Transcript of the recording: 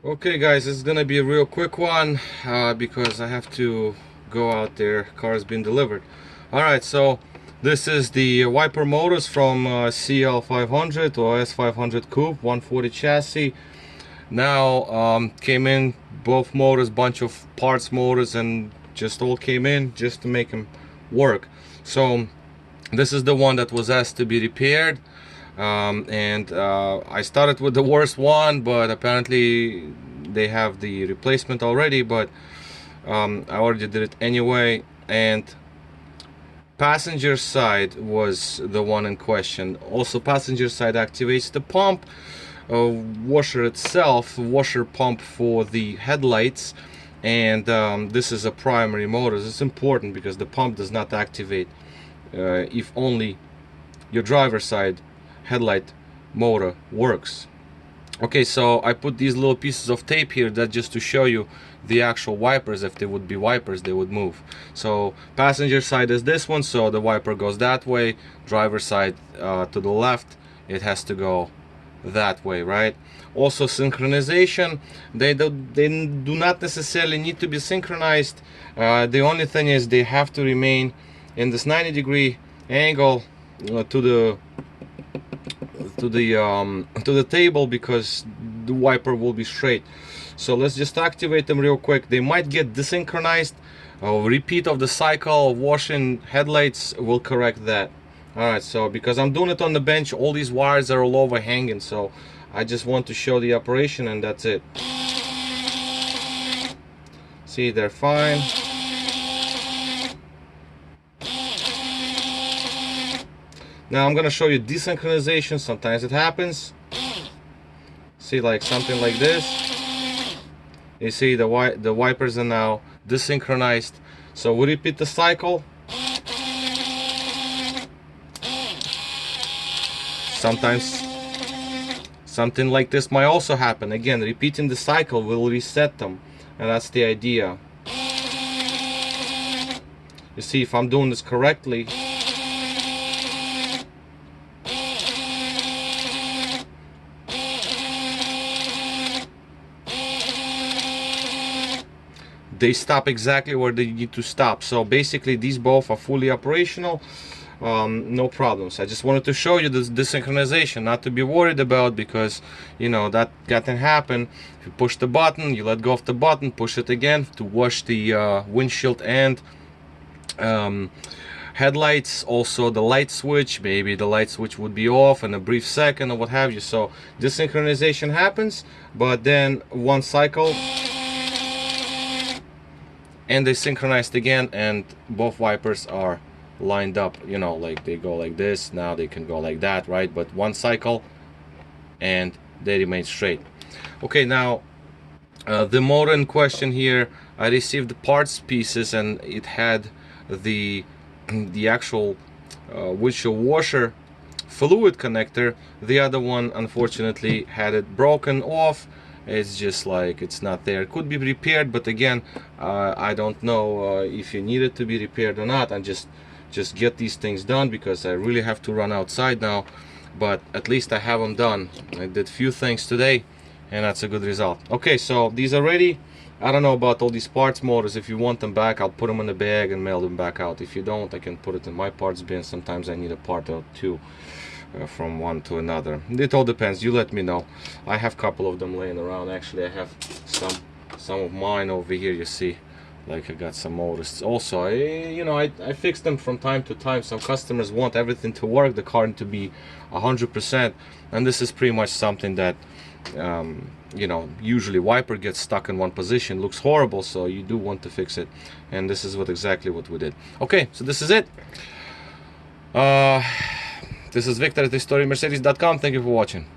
Okay guys, it's gonna be a real quick one because I have to go out there. Car has been delivered. Alright, so this is the wiper motors from CL500 or S500 Coupe 140 chassis. Now came in both motors, bunch of parts motors, and just all came in just to make them work. So this is the one that was asked to be repaired. I started with the worst one, but apparently they have the replacement already, but I already did it anyway. And passenger side was the one in question. Also, passenger side activates the pump, washer itself, washer pump for the headlights, and this is a primary motor. It's important because the pump does not activate if only your driver's side headlight motor works. Okay, so I put these little pieces of tape here, that just to show you the actual wipers. If they would be wipers, they would move. So passenger side is this one, so the wiper goes that way. Driver side to the left, it has to go that way, right? Also synchronization, they do not necessarily need to be synchronized. The only thing is they have to remain in this 90-degree angle to the table, because the wiper will be straight. So let's just activate them real quick. They might get desynchronized. A repeat of the cycle of washing headlights will correct that. Alright, so because I'm doing it on the bench, all these wires are all over hanging, so I just want to show the operation, and that's it. See, they're fine. Now I'm gonna show you desynchronization. Sometimes it happens. See, like something like this. You see the wipers are now desynchronized. So we repeat the cycle. Sometimes something like this might also happen. Again, repeating the cycle will reset them, and that's the idea. You see, if I'm doing this correctly, they stop exactly where they need to stop. So basically these both are fully operational, no problems. I just wanted to show you this desynchronization, not to be worried about, because you know that can happen. If you push the button, you let go of the button, push it again to wash the windshield and headlights. Also the light switch, maybe the light switch would be off in a brief second or what have you. So desynchronization happens, but then one cycle and they synchronized again, and both wipers are lined up, you know, like they go like this, now they can go like that, right? But one cycle and they remain straight. Okay, now the motor in question here, I received the parts pieces, and it had the actual windshield washer fluid connector. The other one unfortunately had it broken off. It's just like it's not there. It could be repaired, but again, I don't know if you need it to be repaired or not. And just get these things done, because I really have to run outside now. But at least I have them done. I did few things today, and that's a good result. Okay, so these are ready. I don't know about all these parts motors. If you want them back, I'll put them in the bag and mail them back out. If you don't, I can put it in my parts bin. Sometimes I need a part or two from one to another. It all depends. You let me know. I have a couple of them laying around. Actually, I have some of mine over here. You see, like I got some motors. Also, I fix them from time to time. Some customers want everything to work, the car to be 100%, and this is pretty much something that you know, usually wiper gets stuck in one position, looks horrible, so you do want to fix it, and this is exactly what we did. Okay, so this is it. This is Victor at HistoryMercedes.com. Thank you for watching.